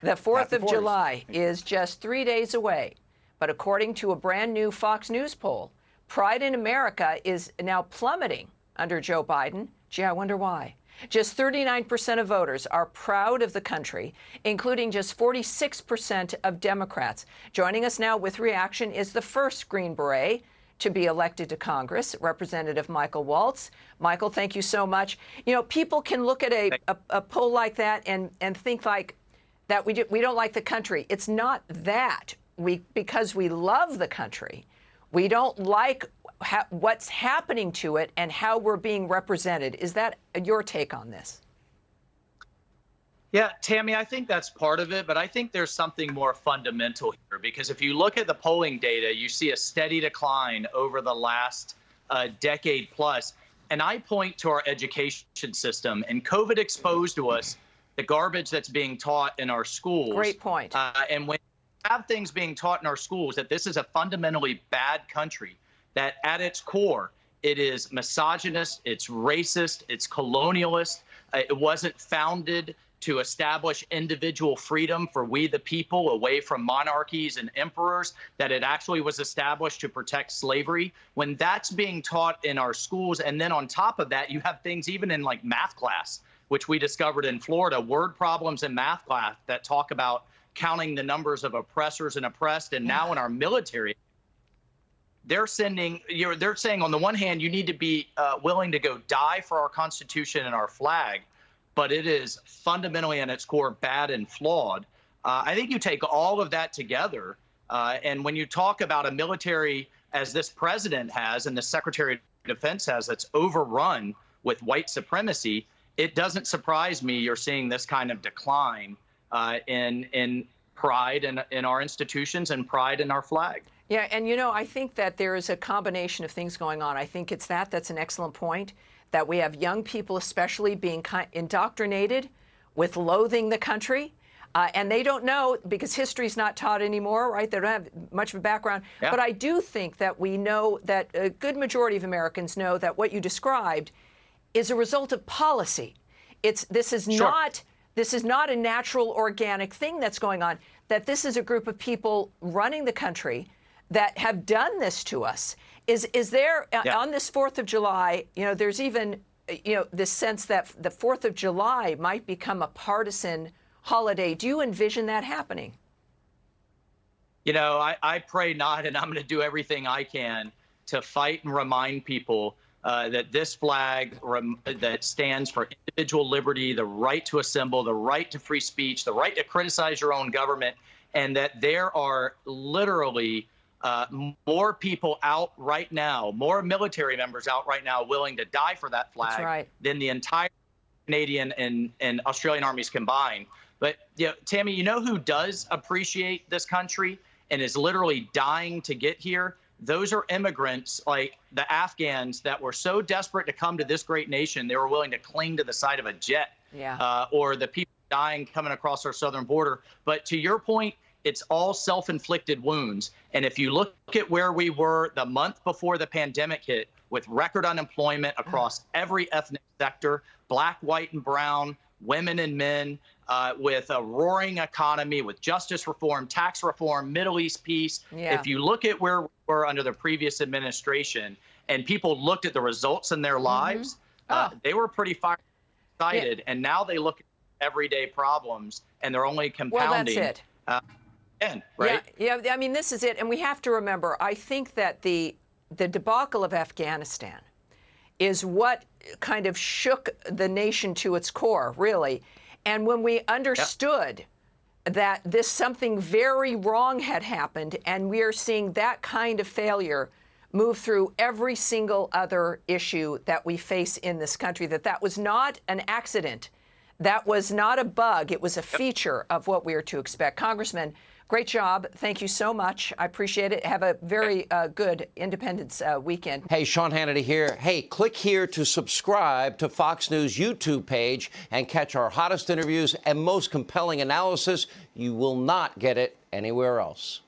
The 4th of July is just 3 days away. But according to a brand new Fox News poll, pride in America is now plummeting under Joe Biden. Gee, I wonder why. Just 39% of voters are proud of the country, including just 46% of Democrats. Joining us now with reaction is the first Green Beret to be elected to Congress, Representative Michael Waltz. Michael, thank you so much. You know, people can look at a poll like that and think like that we don't like the country. It's not that. Because we love the country, we don't like what's happening to it and how we're being represented. Is that your take on this? Yeah, Tammy, I think that's part of it, but I think there's something more fundamental here, because if you look at the polling data, you see a steady decline over the last decade plus. And I point to our education system, and COVID exposed to us the garbage that's being taught in our schools. Great point. And when have things being taught in our schools that this is a fundamentally bad country, that at its core, it is misogynist, it's racist, it's colonialist. It wasn't founded to establish individual freedom for we the people away from monarchies and emperors, that it actually was established to protect slavery. When that's being taught in our schools, and then on top of that, you have things even in like math class, which we discovered in Florida, word problems in math class that talk about counting the numbers of oppressors and oppressed. And now in our military, they're saying on the one hand, you need to be willing to go die for our Constitution and our flag, but it is fundamentally at its core bad and flawed. I think you take all of that together, and when you talk about a military as this president has and the Secretary of Defense has, that's overrun with white supremacy, it doesn't surprise me you're seeing this kind of decline in pride in our institutions and pride in our flag. Yeah, and you know, I think that there is a combination of things going on. I think it's that's an excellent point, that we have young people especially being indoctrinated with loathing the country. And they don't know, because history's not taught anymore, right? They don't have much of a background. Yeah. But I do think that we know that a good majority of Americans know that what you described is a result of policy. This is not a natural, organic thing that's going on, that this is a group of people running the country that have done this to us. Is there, on this 4th of July, you know, there's even, you know, this sense that the 4th of July might become a partisan holiday. Do you envision that happening? You know, I pray not, and I'm going to do everything I can to fight and remind people that this flag that stands for individual liberty, the right to assemble, the right to free speech, the right to criticize your own government, and that there are literally more people out right now, more military members out right now willing to die for that flag than the entire Canadian and Australian armies combined. But you know, Tammy, you know who does appreciate this country and is literally dying to get here? Those are immigrants like the Afghans that were so desperate to come to this great nation, they were willing to cling to the side of a jet, or the people dying coming across our southern border. But to your point, it's all self-inflicted wounds. And if you look at where we were the month before the pandemic hit, with record unemployment across every ethnic sector, black, white, and brown, women and men, with a roaring economy, with justice reform, tax reform, Middle East peace. If you look at where we were under the previous administration and people looked at the results in their lives, they were pretty excited. And now they look at everyday problems and they're only compounding. Well, that's it. Right? Yeah, I mean, this is it. And we have to remember, I think that the debacle of Afghanistan is what kind of shook the nation to its core, really. And when we understood that something very wrong had happened, and we are seeing that kind of failure move through every single other issue that we face in this country, that was not an accident. That was not a bug. It was a feature of what we are to expect. Congressman, great job. Thank you so much. I appreciate it. Have a very good Independence weekend. Hey, Sean Hannity here. Hey, click here to subscribe to Fox News YouTube page and catch our hottest interviews and most compelling analysis. You will not get it anywhere else.